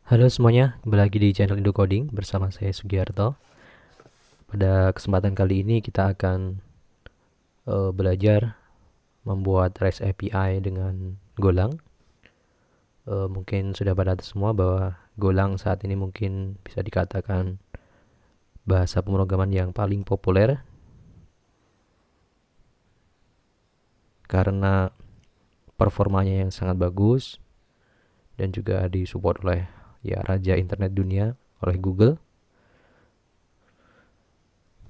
Halo semuanya, kembali lagi di channel Indo Coding bersama saya Sugiarto. Pada kesempatan kali ini kita akan belajar membuat REST API dengan Golang. Mungkin sudah pada tahu semua bahwa Golang saat ini mungkin bisa dikatakan bahasa pemrograman yang paling populer karena performanya yang sangat bagus dan juga disupport oleh raja internet dunia, oleh Google.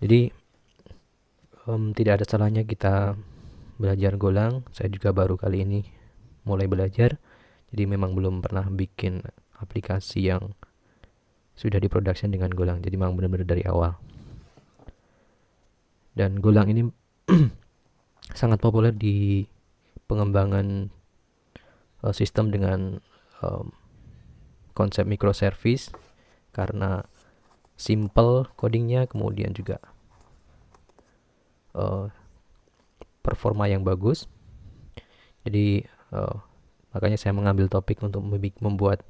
Jadi tidak ada salahnya kita belajar Golang. Saya juga baru kali ini mulai belajar. Jadi memang belum pernah bikin aplikasi yang sudah di production dengan Golang. Jadi memang benar-benar dari awal. Dan Golang ini sangat populer di pengembangan sistem dengan um, konsep microservice karena simple codingnya, kemudian juga uh, performa yang bagus. Jadi makanya saya mengambil topik untuk membuat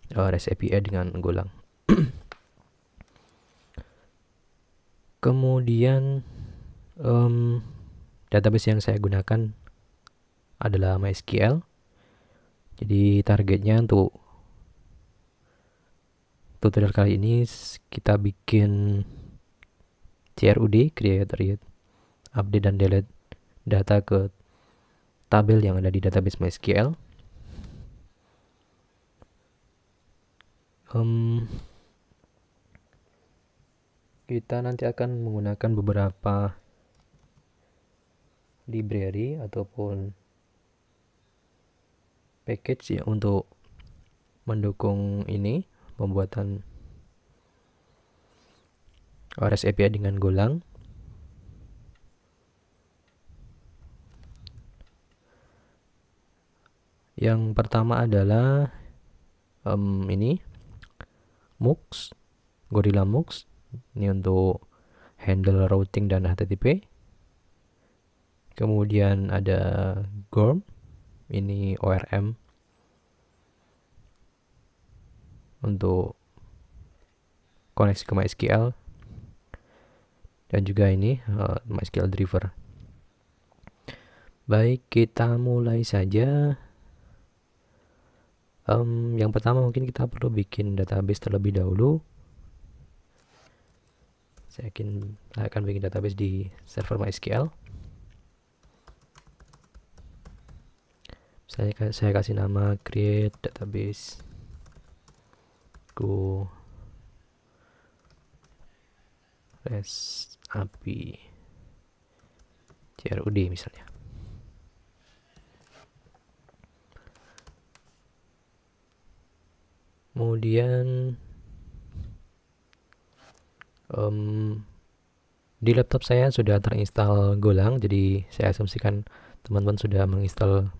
REST API dengan Golang. Kemudian um, database yang saya gunakan adalah MySQL. Jadi targetnya untuk tutorial kali ini kita bikin CRUD, create, read, update, dan delete data ke tabel yang ada di database MySQL. Um, kita nanti akan menggunakan beberapa library ataupun package ya untuk mendukung ini pembuatan REST API dengan Golang. Yang pertama adalah ini MUX, Gorilla MUX. Ini untuk handle routing dan HTTP. Kemudian ada GORM, ini ORM untuk koneksi ke MySQL, dan juga ini MySQL driver. Baik, kita mulai saja. Yang pertama mungkin kita perlu bikin database terlebih dahulu. Saya akan bikin database di server MySQL. Saya kasih nama create database go REST API CRUD misalnya. Kemudian di laptop saya sudah terinstall Golang, jadi saya asumsikan teman-teman sudah menginstal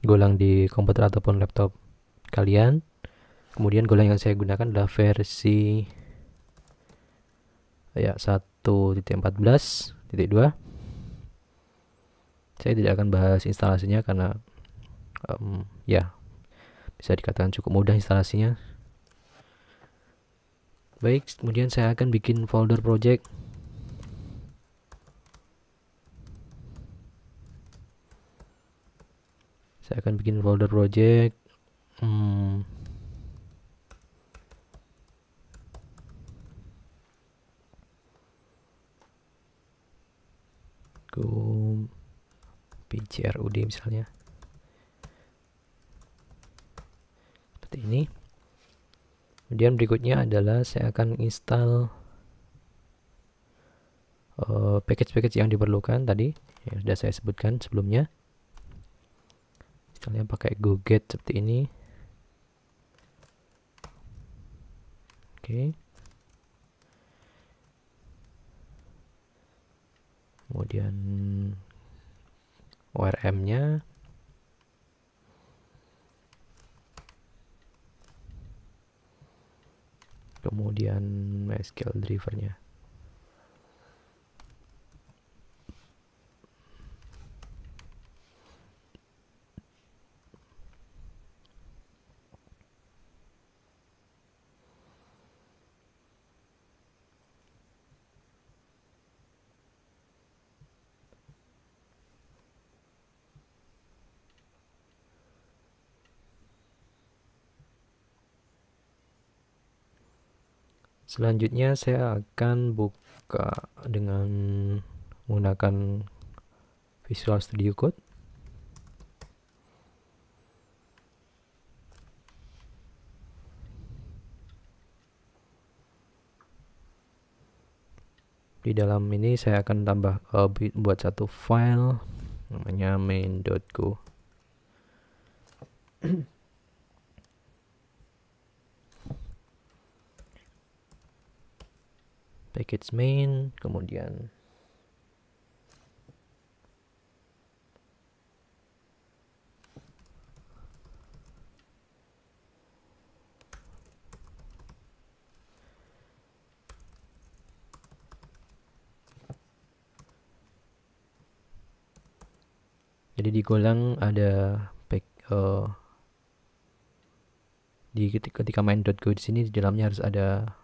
Golang di komputer ataupun laptop kalian. Kemudian Golang yang saya gunakan adalah versi 1.14.2. Saya tidak akan bahas instalasinya karena bisa dikatakan cukup mudah instalasinya. Baik, kemudian saya akan bikin folder project. Saya akan bikin folder project. Go PCRUD misalnya. Seperti ini. Kemudian berikutnya adalah saya akan install package-package yang diperlukan tadi yang sudah saya sebutkan sebelumnya. Misalnya pakai go-get seperti ini. Oke. Kemudian ORM-nya. Kemudian MySQL driver-nya. Selanjutnya saya akan buka dengan menggunakan Visual Studio Code. Di dalam ini saya akan tambah buat satu file namanya main.go. Package main, kemudian jadi di Golang ada ketika main.go di sini di dalamnya harus ada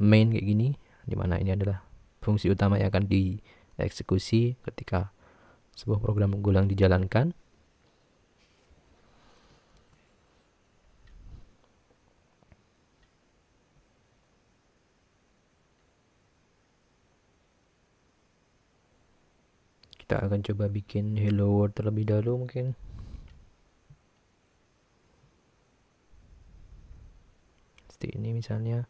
main kayak gini, dimana ini adalah fungsi utama yang akan dieksekusi ketika sebuah program Golang dijalankan. Kita akan coba bikin hello world terlebih dahulu mungkin. Seperti ini misalnya.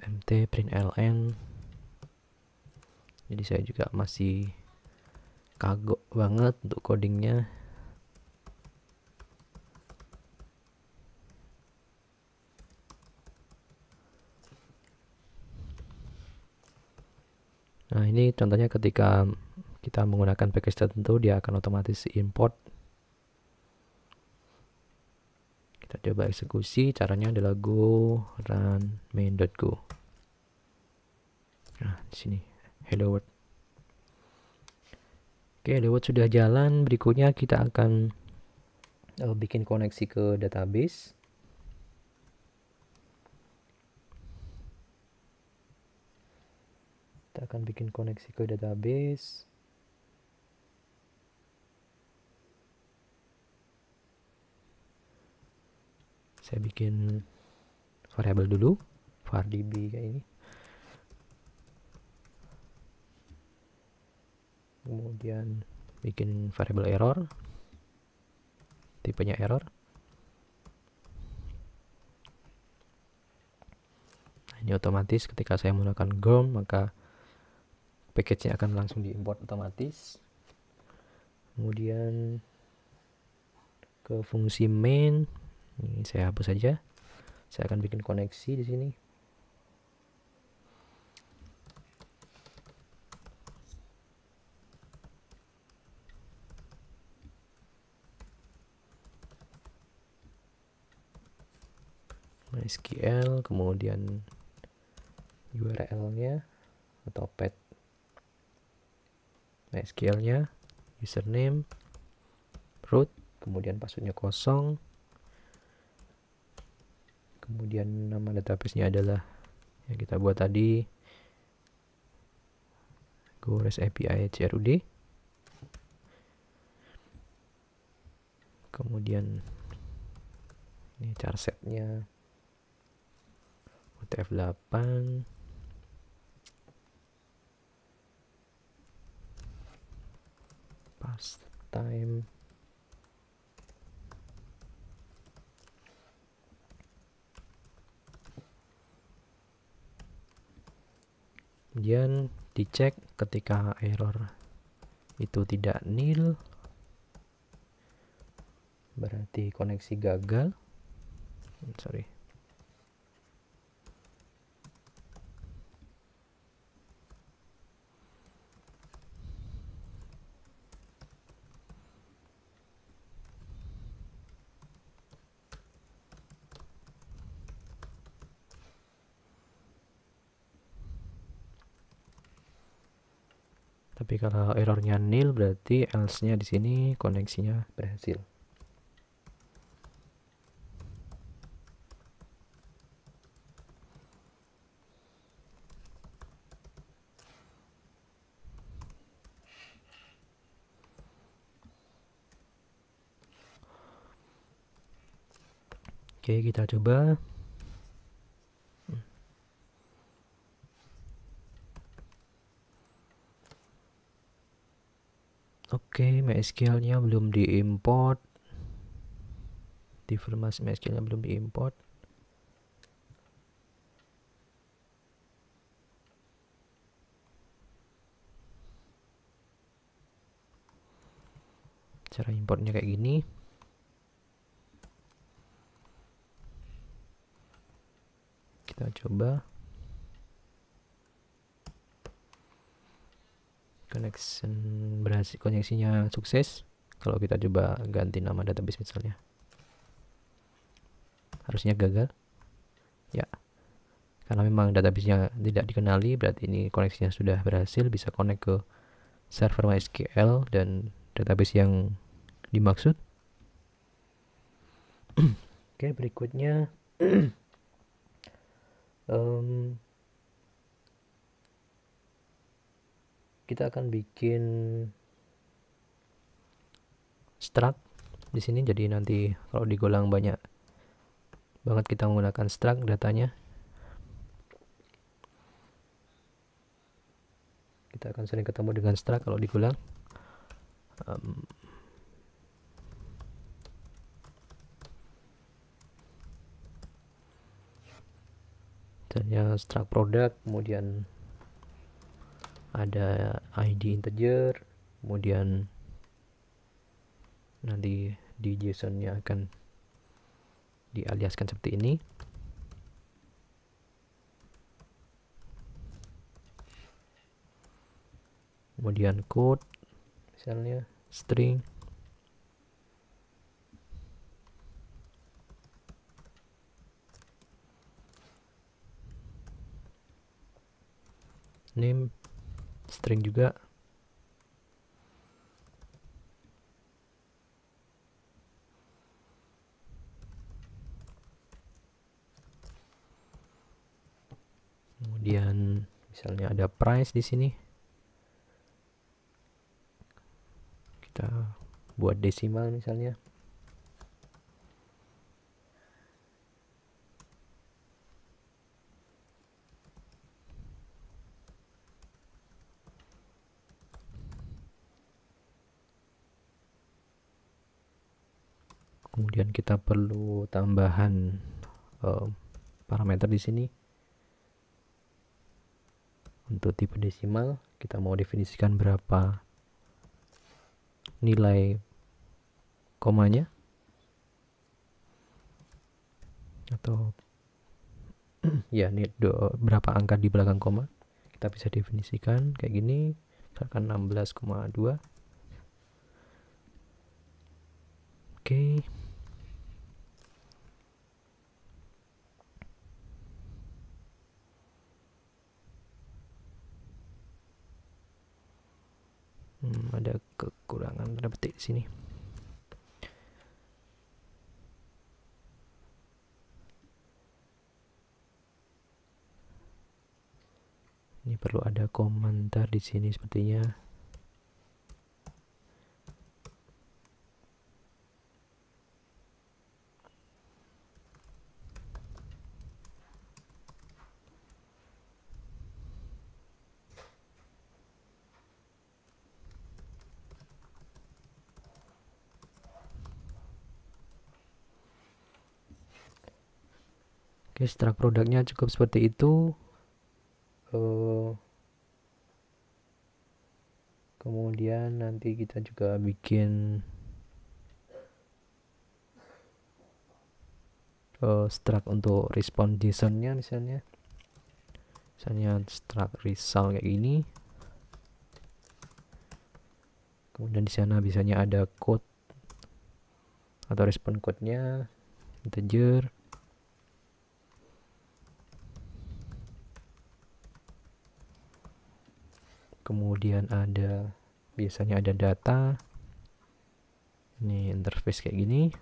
fmt println. Jadi saya juga masih kagok banget untuk codingnya. Nah, ini contohnya ketika kita menggunakan package tertentu, dia akan otomatis import. Kita coba eksekusi, caranya adalah go run main.go. Nah, di sini hello world. Oke, hello world sudah jalan. Berikutnya kita akan bikin koneksi ke database. Kita akan bikin koneksi ke database. Saya bikin variabel dulu, vardb kayak ini. Kemudian bikin variabel error, tipenya error. Nah, ini otomatis ketika saya menggunakan GROM, maka package-nya akan langsung diimport otomatis. Kemudian ke fungsi main, ini saya hapus saja. Saya akan bikin koneksi di sini. MySQL, kemudian URL-nya atau path MySQL-nya, username, root, kemudian passwordnya kosong, kemudian nama database-nya adalah yang kita buat tadi, Go REST API CRUD. Kemudian ini char setnya UTF-8, pass time, kemudian dicek ketika error itu tidak nil, berarti koneksi gagal. Sorry. Tapi kalau errornya nil berarti else-nya di sini koneksinya berhasil. Oke, kita coba. Oke, MySQL-nya belum diimport. Informasi MySQL-nya belum diimport. Cara importnya kayak gini. Kita coba. Berhasil, koneksinya sukses. Kalau kita coba ganti nama database misalnya, harusnya gagal ya, karena memang database-nya tidak dikenali. Berarti ini koneksinya sudah berhasil, bisa connect ke server MySQL dan database yang dimaksud. Oke, berikutnya kita akan bikin struct di sini. Jadi nanti kalau digolang banyak banget kita menggunakan struct datanya. Kita akan sering ketemu dengan struct kalau digolang. Misalnya struct product, kemudian ada ID integer, kemudian nanti di JSON-nya akan dialiaskan seperti ini. Kemudian code, misalnya string, name, string juga. Kemudian misalnya ada price di sini. Kita buat desimal misalnya. Kemudian kita perlu tambahan parameter di sini. Untuk tipe desimal, kita mau definisikan berapa nilai komanya atau ya ini berapa angka di belakang koma. Kita bisa definisikan kayak gini, misalkan 16,2. Oke. Ada kekurangan tanda petik di sini. Ini perlu ada komentar di sini sepertinya. Oke, struct produknya cukup seperti itu. Kemudian nanti kita juga bikin struct untuk response JSON-nya misalnya struct result kayak gini. Kemudian di sana biasanya ada code atau response code-nya integer. Kemudian biasanya ada data. Ini interface kayak gini.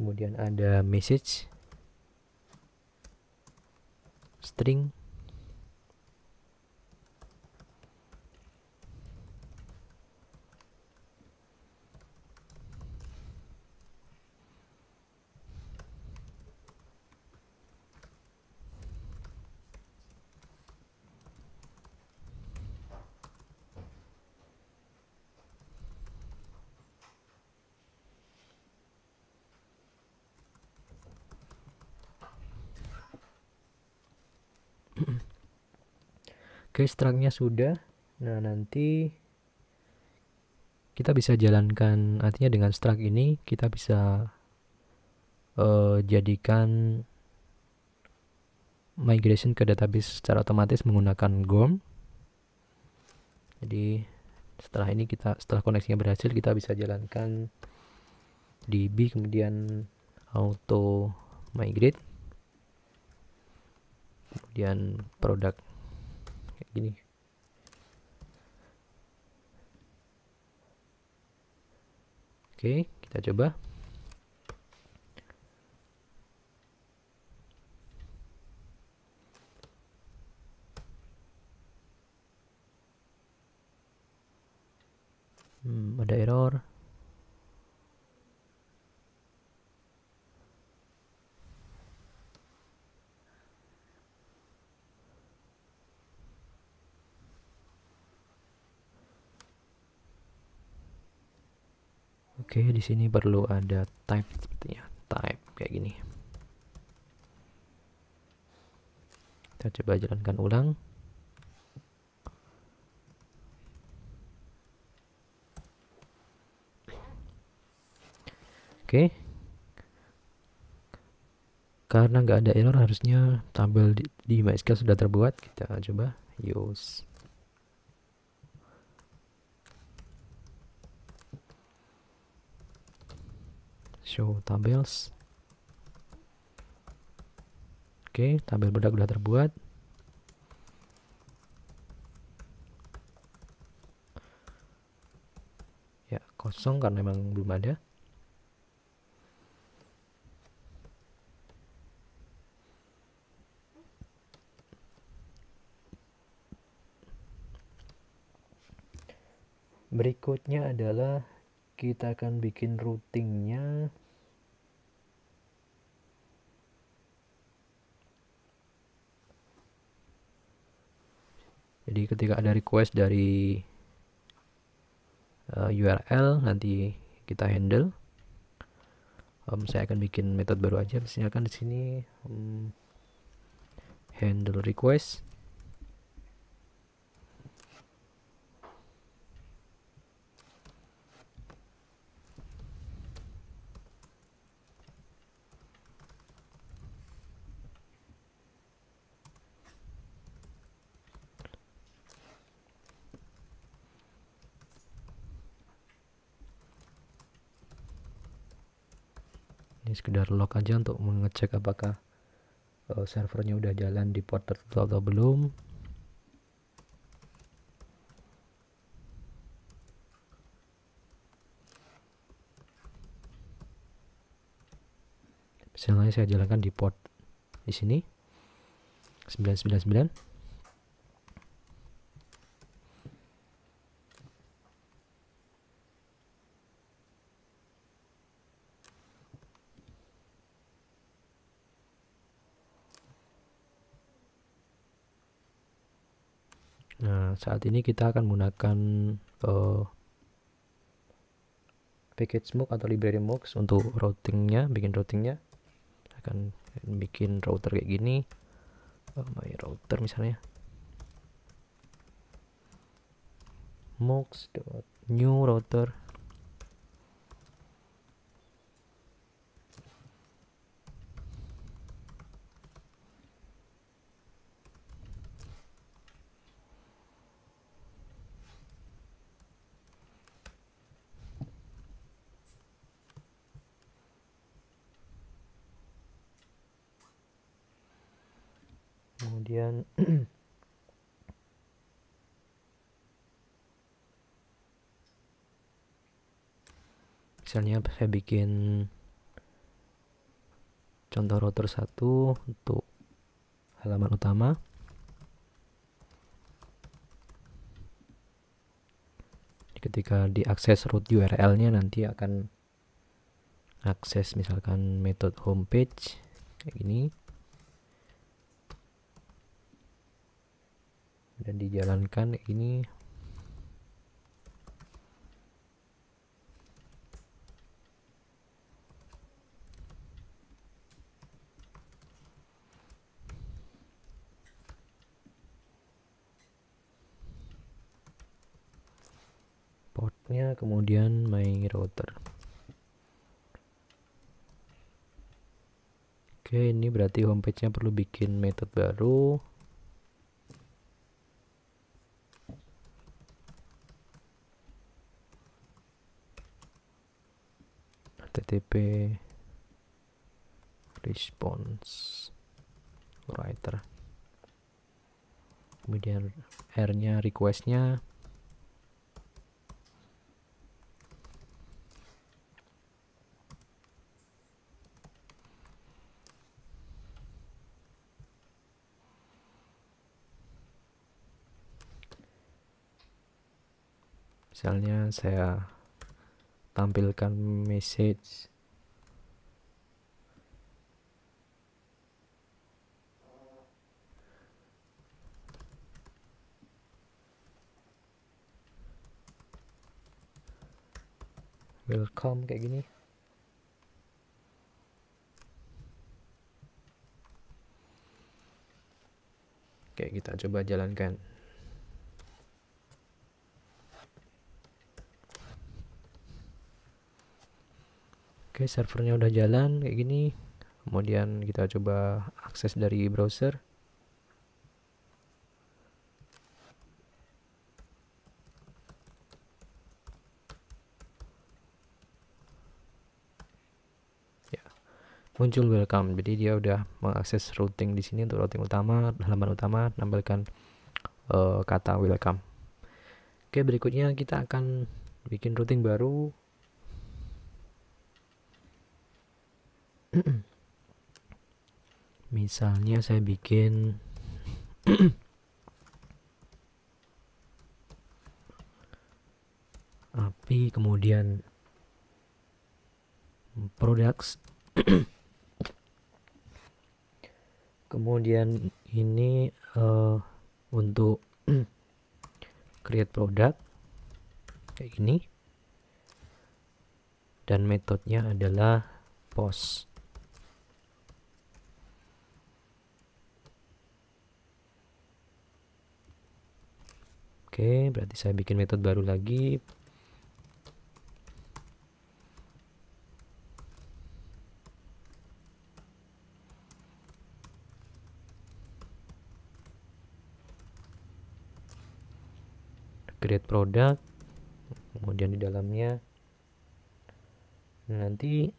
Kemudian ada message, string, Oke, struct-nya sudah. Nah, nanti kita bisa jalankan, artinya dengan struct ini kita bisa jadikan migration ke database secara otomatis menggunakan GORM. Jadi setelah koneksinya berhasil, kita bisa jalankan DB, kemudian auto migrate, kemudian produk kayak gini. Oke, kita coba. Ada error. Oke, di sini perlu ada type sepertinya. Type kayak gini. Kita coba jalankan ulang. Oke. Karena nggak ada error, harusnya tabel di MySQL sudah terbuat. Kita coba use show tables. Oke, tabel produk sudah terbuat. Ya, kosong karena memang belum ada. Berikutnya adalah kita akan bikin routingnya. Jadi ketika ada request dari URL, nanti kita handle. Saya akan bikin metode baru aja. Misalkan di sini handle request. Ini sekedar log aja untuk mengecek apakah servernya udah jalan di port tertentu atau belum. Misalnya saya jalankan di port di sini 999. Nah, saat ini kita akan menggunakan package MOOC atau library MOOC untuk routingnya, bikin routingnya. Akan bikin router kayak gini. My router misalnya. MOOCs.new router. Kemudian misalnya saya bikin contoh router 1 untuk halaman utama. Ketika diakses root URL-nya nanti akan akses misalkan metode homepage kayak gini. Dan dijalankan kayak gini. portnya, kemudian my router. Oke, ini berarti homepage-nya perlu bikin metode baru. HTTP response writer, kemudian R-nya request-nya. Misalnya saya tampilkan message welcome kayak gini. Oke, kita coba jalankan. Oke, servernya udah jalan kayak gini. Kemudian kita coba akses dari browser. Ya, muncul welcome. Jadi dia udah mengakses routing di sini. Untuk routing utama, halaman utama, nampilkan kata welcome. Oke, berikutnya kita akan bikin routing baru. Misalnya saya bikin API, kemudian products, kemudian ini untuk create product kayak gini, dan metodenya adalah post. Oke, berarti saya bikin metode baru lagi. Create product, kemudian di dalamnya nanti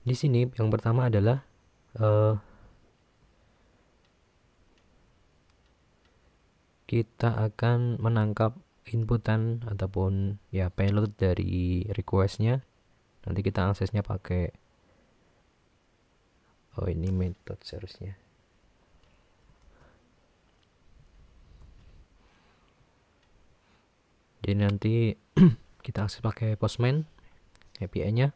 di sini yang pertama adalah kita akan menangkap inputan ataupun ya payload dari requestnya. Nanti kita aksesnya pakai ini metode seharusnya. Jadi nanti kita akses pakai Postman API-nya.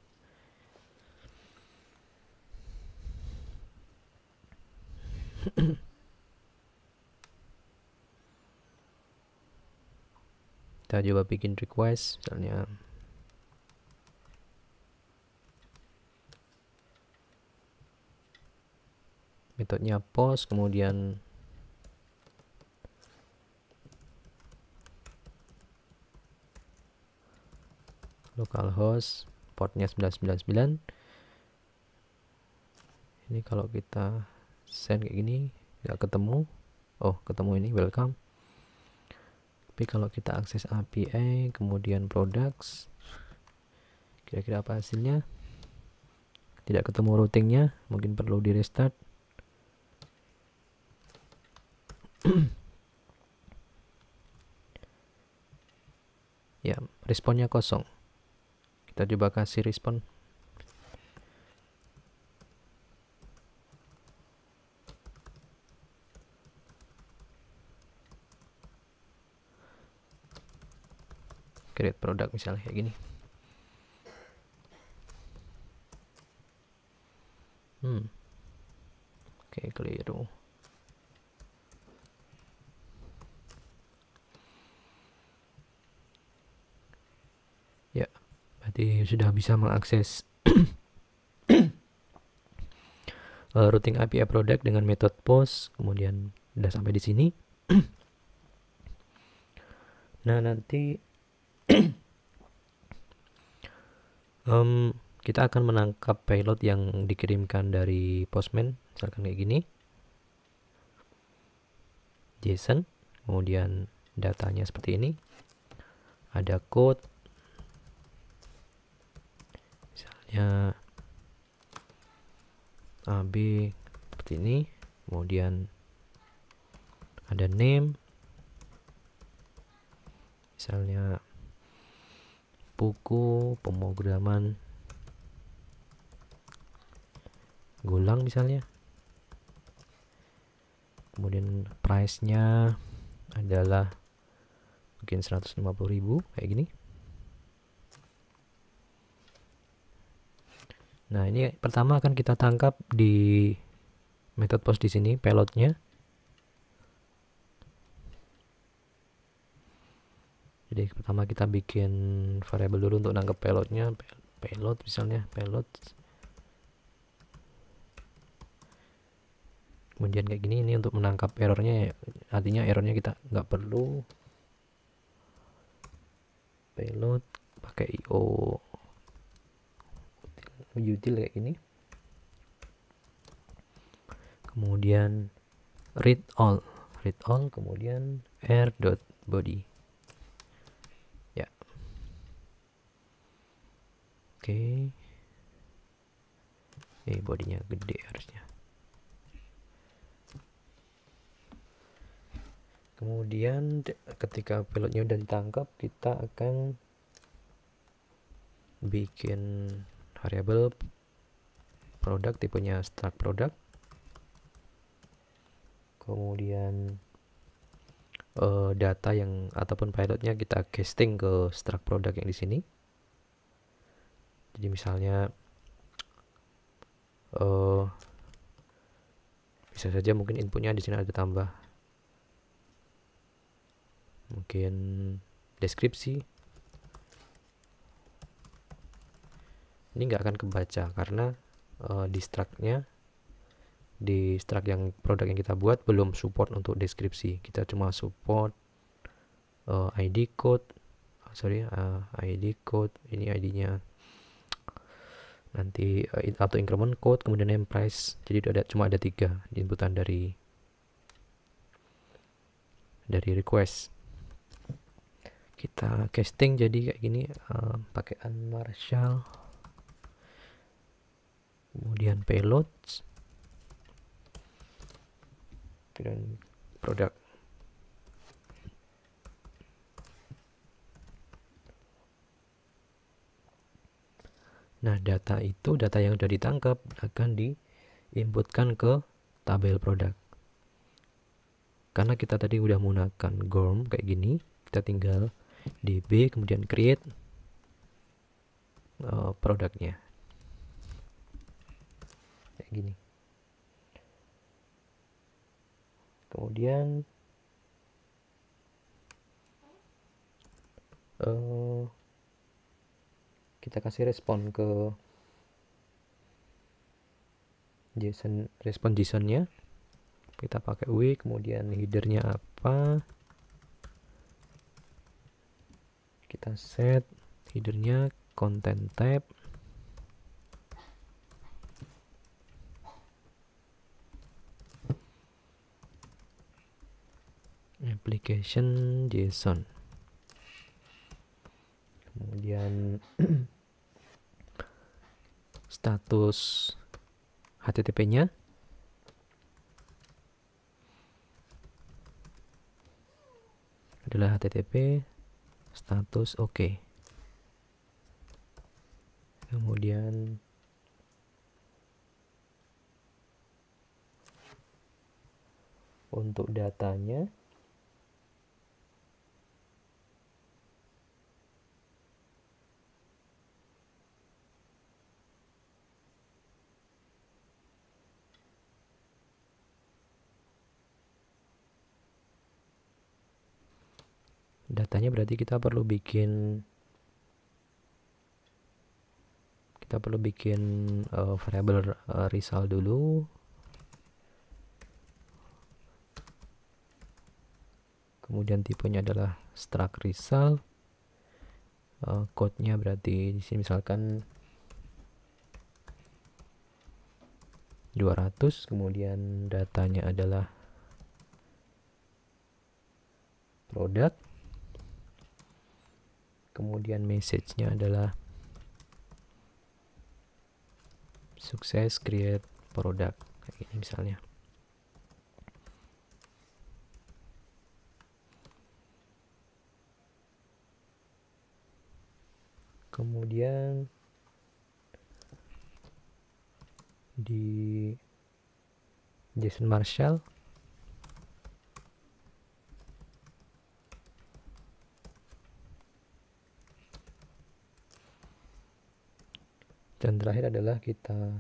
Kita coba bikin request, misalnya metodenya post, kemudian localhost, portnya 999. Ini kalau kita send kayak gini nggak ketemu. Oh, ketemu ini welcome. Tapi kalau kita akses API kemudian products, kira-kira apa hasilnya? Tidak ketemu routingnya, mungkin perlu di restart. Ya, responnya kosong. Kita coba kasih respon. Create product misalnya kayak gini. Oke, keliru. Ya, berarti sudah bisa mengakses routing API product dengan metode post. Kemudian sudah sampai di sini. Nah, nanti kita akan menangkap payload yang dikirimkan dari Postman, misalkan kayak gini, JSON, kemudian datanya seperti ini, ada code, misalnya AB seperti ini, kemudian ada name, misalnya buku pemrograman Golang misalnya, kemudian price-nya adalah mungkin 150.000 kayak gini. Nah, ini pertama akan kita tangkap di method post di sini payloadnya. Jadi pertama kita bikin variable dulu untuk nangkep payloadnya, payload misalnya payload. Kemudian kayak gini, ini untuk menangkap errornya, artinya errornya kita nggak perlu payload pakai io util kayak gini. Kemudian read all, kemudian air.body. Ya, oke. Bodinya gede harusnya. Kemudian ketika payloadnya udah ditangkap, kita akan bikin variable produk, tipenya struct product. Kemudian data yang ataupun payloadnya kita casting ke struct product yang di sini. Jadi misalnya bisa saja mungkin inputnya di sini ada tambah, mungkin deskripsi. Ini nggak akan kebaca karena di struct yang produk yang kita buat belum support untuk deskripsi. Kita cuma support ID code, ID code, ini ID-nya nanti atau increment code, kemudian name, price. Jadi cuma ada 3 di inputan dari request. Kita casting jadi kayak gini, pakai unmarshal, kemudian payloads, dan produk. Nah, data yang sudah ditangkap akan diinputkan ke tabel produk. Karena kita tadi udah menggunakan GORM kayak gini, kita tinggal db kemudian create produknya kayak gini. Kemudian kita kasih respon ke JSON, respon JSON-nya. Kita pakai w, kemudian header-nya apa? Kita set header-nya content type. Application JSON. Kemudian status HTTP-nya adalah HTTP, status oke. Kemudian untuk datanya berarti kita perlu bikin variable result dulu. kemudian tipenya adalah struct result. Code-nya berarti di sini misalkan 200, kemudian datanya adalah produk, kemudian message-nya adalah sukses create produk, kayak ini misalnya. Kemudian di Jason Marshall dan terakhir adalah kita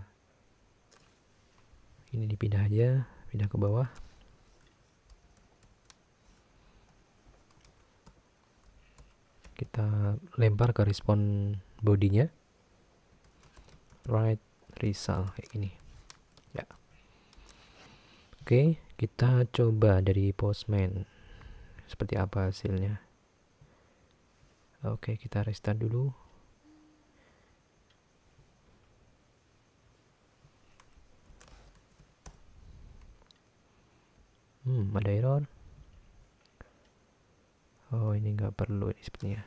ini dipindah aja, pindah ke bawah. Kita lempar ke respon bodinya, write result kayak gini ya. Oke, kita coba dari Postman seperti apa hasilnya. Oke, kita restart dulu. Ada error. Oh, ini nggak perlu ini sepertinya.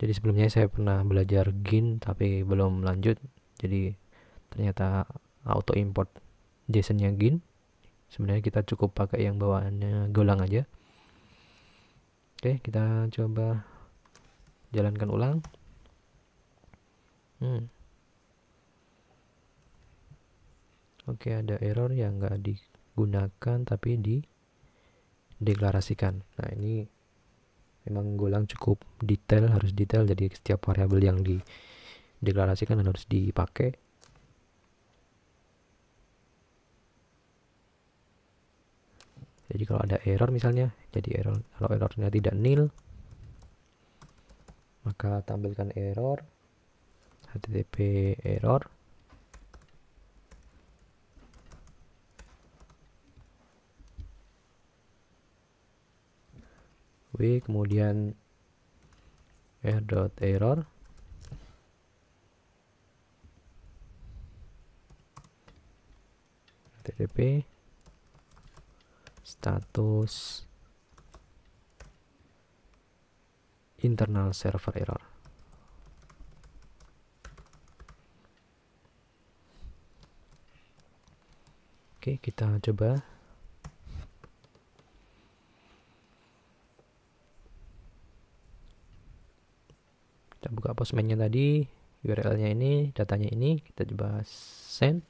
Jadi sebelumnya saya pernah belajar GIN tapi belum lanjut. Jadi ternyata auto import JSON-nya GIN. Sebenarnya kita cukup pakai yang bawaannya Golang aja. Oke, kita coba jalankan ulang. Oke, ada error yang nggak digunakan tapi dideklarasikan. Nah, ini memang Golang cukup detail, harus detail. Jadi setiap variabel yang dideklarasikan harus dipakai. Jadi kalau ada error misalnya, kalau errornya tidak nil, maka tampilkan error http error. Kemudian error http status internal server error. Oke, kita coba. Kita buka Postman-nya tadi, URL-nya ini, datanya ini, kita coba send.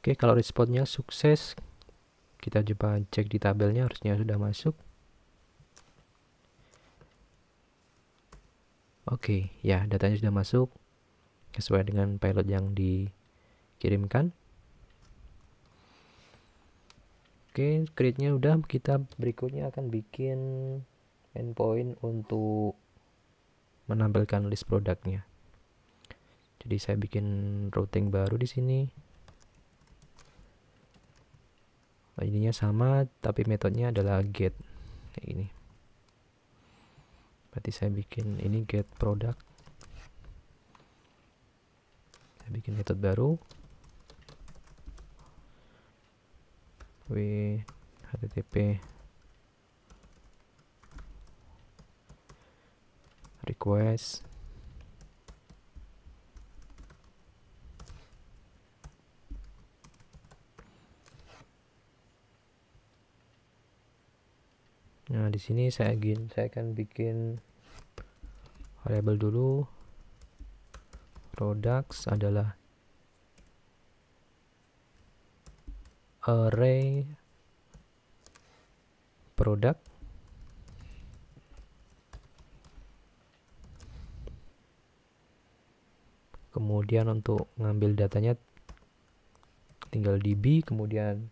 Oke, kalau responnya sukses, kita coba cek di tabelnya, harusnya sudah masuk. Oke, ya datanya sudah masuk sesuai dengan payload yang dikirimkan. Oke, create-nya udah. Kita berikutnya akan bikin endpoint untuk menampilkan list produknya. Jadi saya bikin routing baru di sini. Ininya sama, tapi metodenya adalah get kayak ini. Berarti saya bikin ini get product. Saya bikin metode baru. http request Nah, di sini saya akan bikin variabel dulu. Products adalah array product. Kemudian untuk ngambil datanya tinggal db, kemudian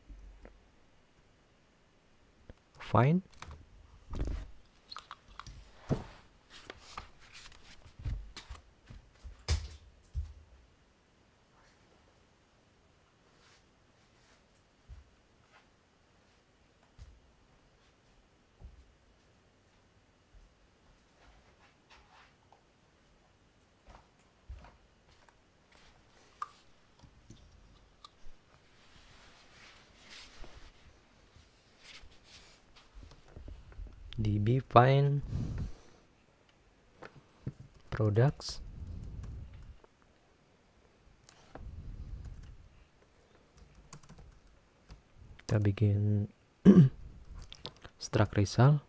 find. db find products, kita bikin struct result,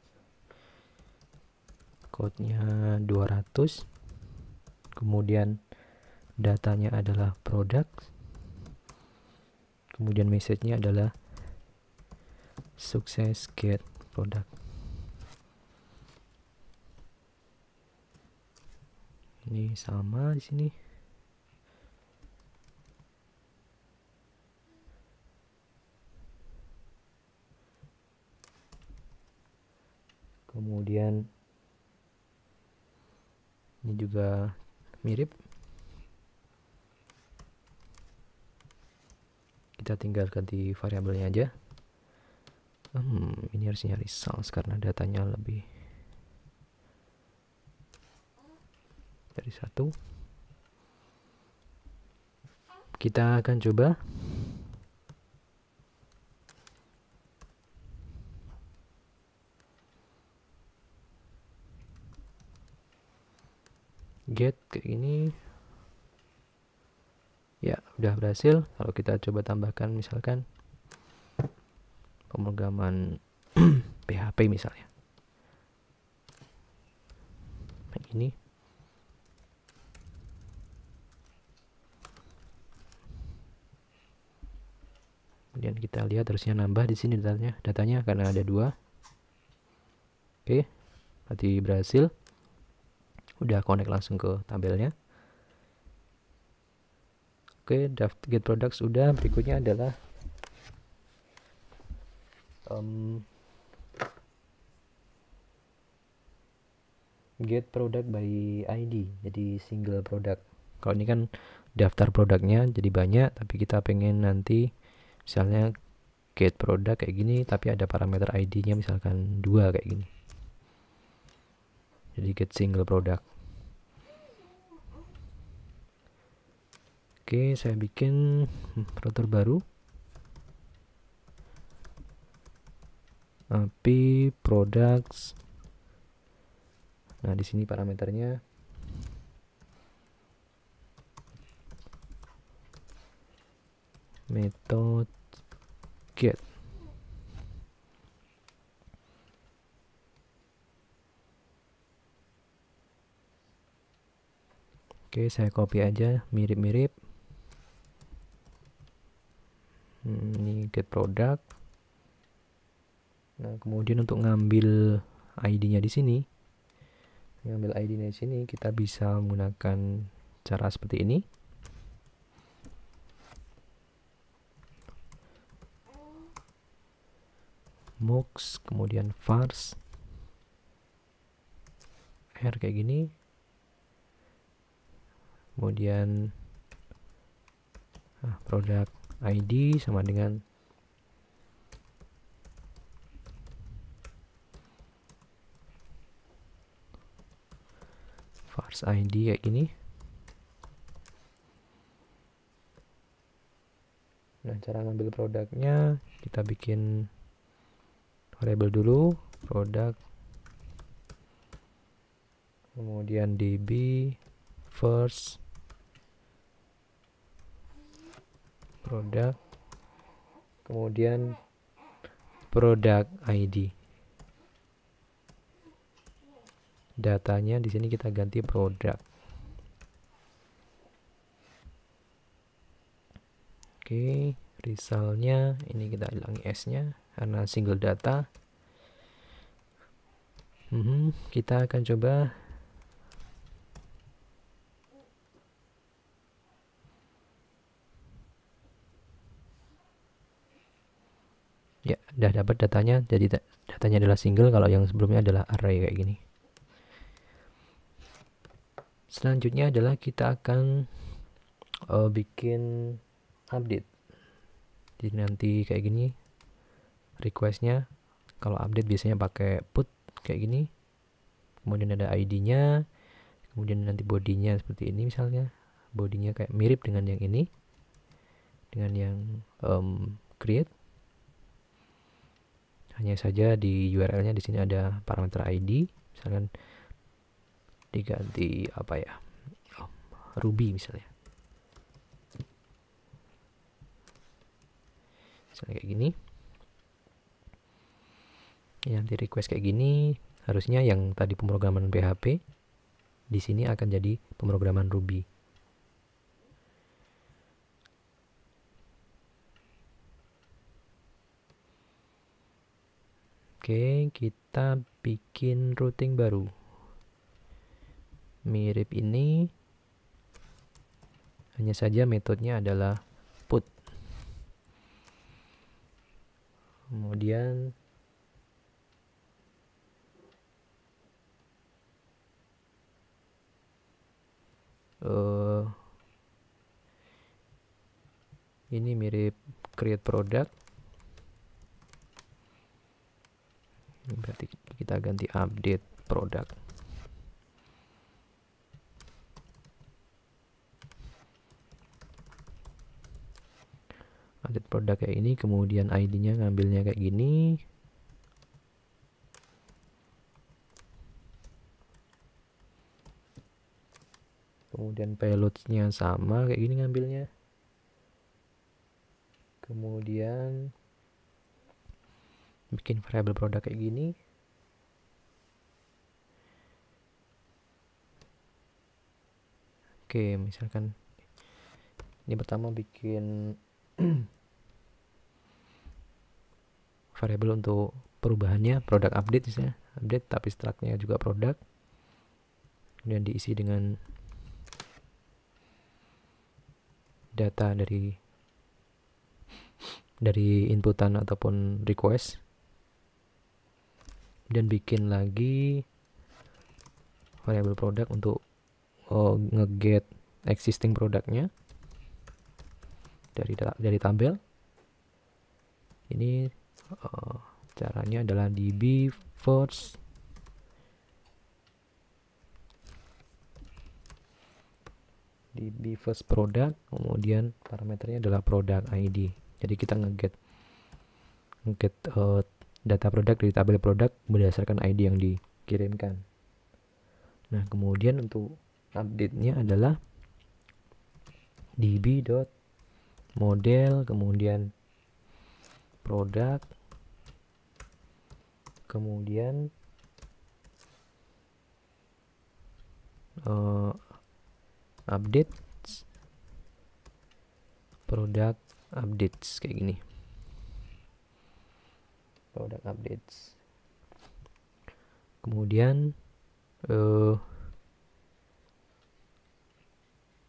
code-nya 200, kemudian datanya adalah product, kemudian message-nya adalah sukses get product. Ini sama di sini. Kemudian ini juga mirip. Kita tinggal ganti variabelnya aja. Ini harusnya results karena datanya lebih dari 1. Kita akan coba. Get kayak gini. Ya, udah berhasil. Kalau kita coba tambahkan misalkan pemrograman PHP misalnya. Kayak ini. Kemudian kita lihat harusnya nambah di sini datanya karena ada 2. Oke, berarti berhasil. Udah connect langsung ke tabelnya. Oke, get products udah. Berikutnya adalah get product by ID, jadi single product. Kalau ini kan daftar produknya jadi banyak, tapi kita pengen nanti misalnya get product kayak gini, tapi ada parameter ID-nya misalkan 2 kayak gini. Jadi get single product. Oke, saya bikin router baru. API products. Nah, di sini parameternya method get. Oke, saya copy aja, mirip-mirip. Ini get product. Nah, kemudian untuk ngambil ID-nya di sini, kita bisa menggunakan cara seperti ini. Mux, kemudian vars r kayak gini, kemudian product ID sama dengan vars ID kayak gini. Nah, cara ngambil produknya, kita bikin variabel dulu, product, kemudian db first product, kemudian product ID. Datanya di sini kita ganti product. Oke, resultnya ini kita hilangi s-nya karena single data. Kita akan coba ya, udah dapat datanya. Jadi datanya adalah single, kalau yang sebelumnya adalah array kayak gini. Selanjutnya adalah kita akan bikin update. Jadi nanti kayak gini requestnya. Kalau update biasanya pakai put kayak gini, kemudian ada ID-nya, kemudian nanti bodinya seperti ini misalnya. Bodinya kayak mirip dengan yang ini, dengan yang create. Hanya saja di URL-nya di sini ada parameter ID, misalkan diganti apa ya, Ruby misalnya kayak gini. Ini nanti request kayak gini, harusnya yang tadi pemrograman PHP di sini akan jadi pemrograman Ruby. Oke, kita bikin routing baru. Mirip ini, hanya saja metodenya adalah put. Kemudian ini mirip create product. Ini berarti kita ganti update product. Update product kayak ini, kemudian ID-nya ngambilnya kayak gini. Kemudian payloads-nya sama kayak gini ngambilnya. Kemudian bikin variable produk kayak gini. Oke, misalkan ini pertama bikin variable untuk perubahannya, produk update misalnya, update tapi struct-nya juga produk. Kemudian diisi dengan data dari inputan ataupun request. Dan bikin lagi variable produk untuk nge-get existing produknya dari tabel. Ini caranya adalah db first product, kemudian parameternya adalah product ID. Jadi kita nge-get data produk dari tabel produk berdasarkan ID yang dikirimkan. Nah, kemudian untuk update-nya adalah db.model, kemudian produk, kemudian update product updates kayak gini. Product updates. Kemudian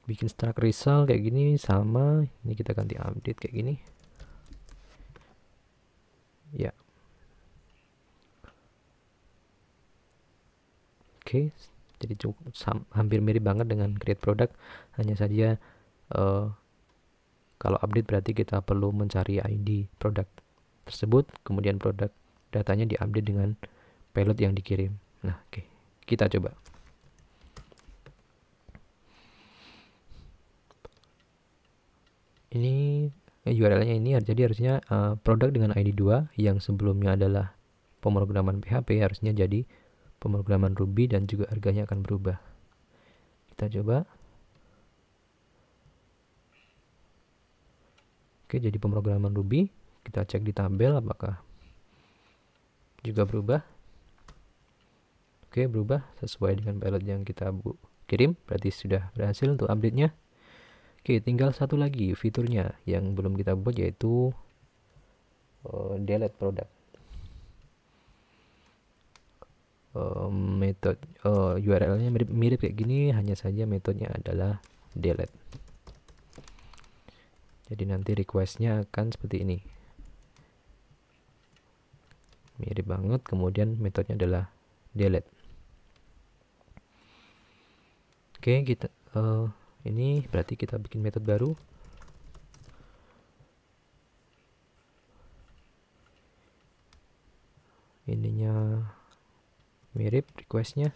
bikin struct result kayak gini sama. Ini kita ganti update kayak gini. Ya. Oke, jadi cukup hampir mirip banget dengan create product. Hanya saja kalau update berarti kita perlu mencari ID produk tersebut, kemudian produk datanya diupdate dengan payload yang dikirim. Nah, oke. Kita coba. Ini URL-nya ini jadi harusnya produk dengan ID 2 yang sebelumnya adalah pemrograman PHP harusnya jadi pemrograman Ruby dan juga harganya akan berubah. Kita coba. Oke, jadi pemrograman Ruby. Kita cek di tabel apakah juga berubah. Oke, berubah sesuai dengan payload yang kita kirim. Berarti sudah berhasil untuk update-nya. Oke, tinggal satu lagi fiturnya yang belum kita buat, yaitu delete product. Metode URL-nya mirip kayak gini, hanya saja metodenya adalah delete. Jadi nanti request-nya akan seperti ini. Mirip banget, kemudian metodenya adalah delete. Oke, kita ini berarti kita bikin metode baru. Ininya mirip request-nya.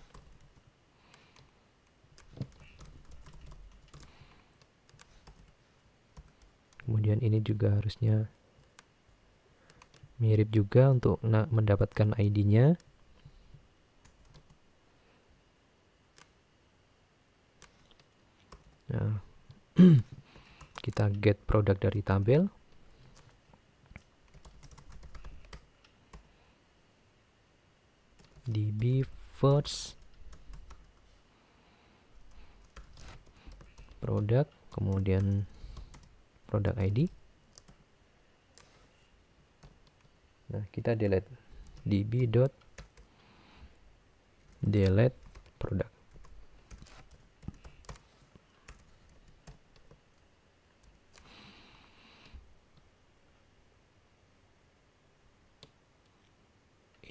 Kemudian ini juga harusnya Mirip juga untuk mendapatkan ID-nya. Nah, kita get produk dari tabel. DB first produk, kemudian produk ID. Nah, kita delete db.delete produk.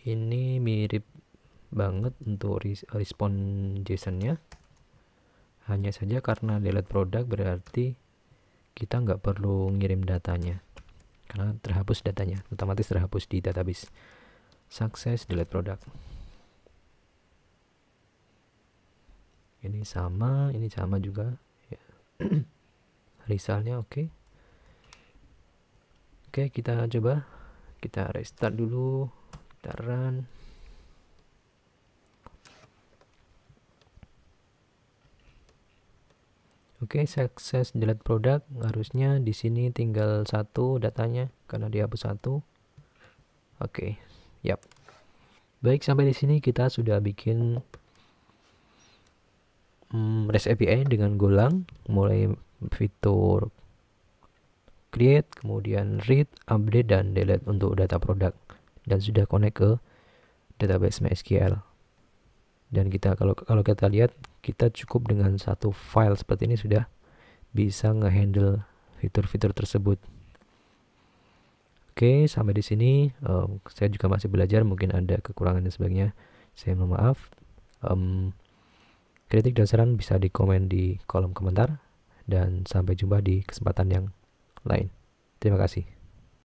Ini mirip banget untuk respon JSON-nya. Hanya saja karena delete produk berarti kita nggak perlu ngirim datanya, karena terhapus datanya, otomatis terhapus di database. Sukses delete produk. Ini sama juga ya. Resultnya oke. Oke, kita coba, kita restart dulu, kita run. Oke, sukses delete produk. Harusnya di sini tinggal satu datanya karena dihapus satu. Oke, yap. Baik, sampai di sini kita sudah bikin REST API dengan Golang, mulai fitur create, kemudian read, update, dan delete untuk data produk, dan sudah connect ke database MySQL. Dan kita kalau kita lihat, kita cukup dengan satu file seperti ini sudah bisa ngehandle fitur-fitur tersebut. Oke, sampai di sini saya juga masih belajar, mungkin ada kekurangan dan sebagainya. Saya mohon maaf. Kritik dan saran bisa dikomen di kolom komentar, dan sampai jumpa di kesempatan yang lain. Terima kasih.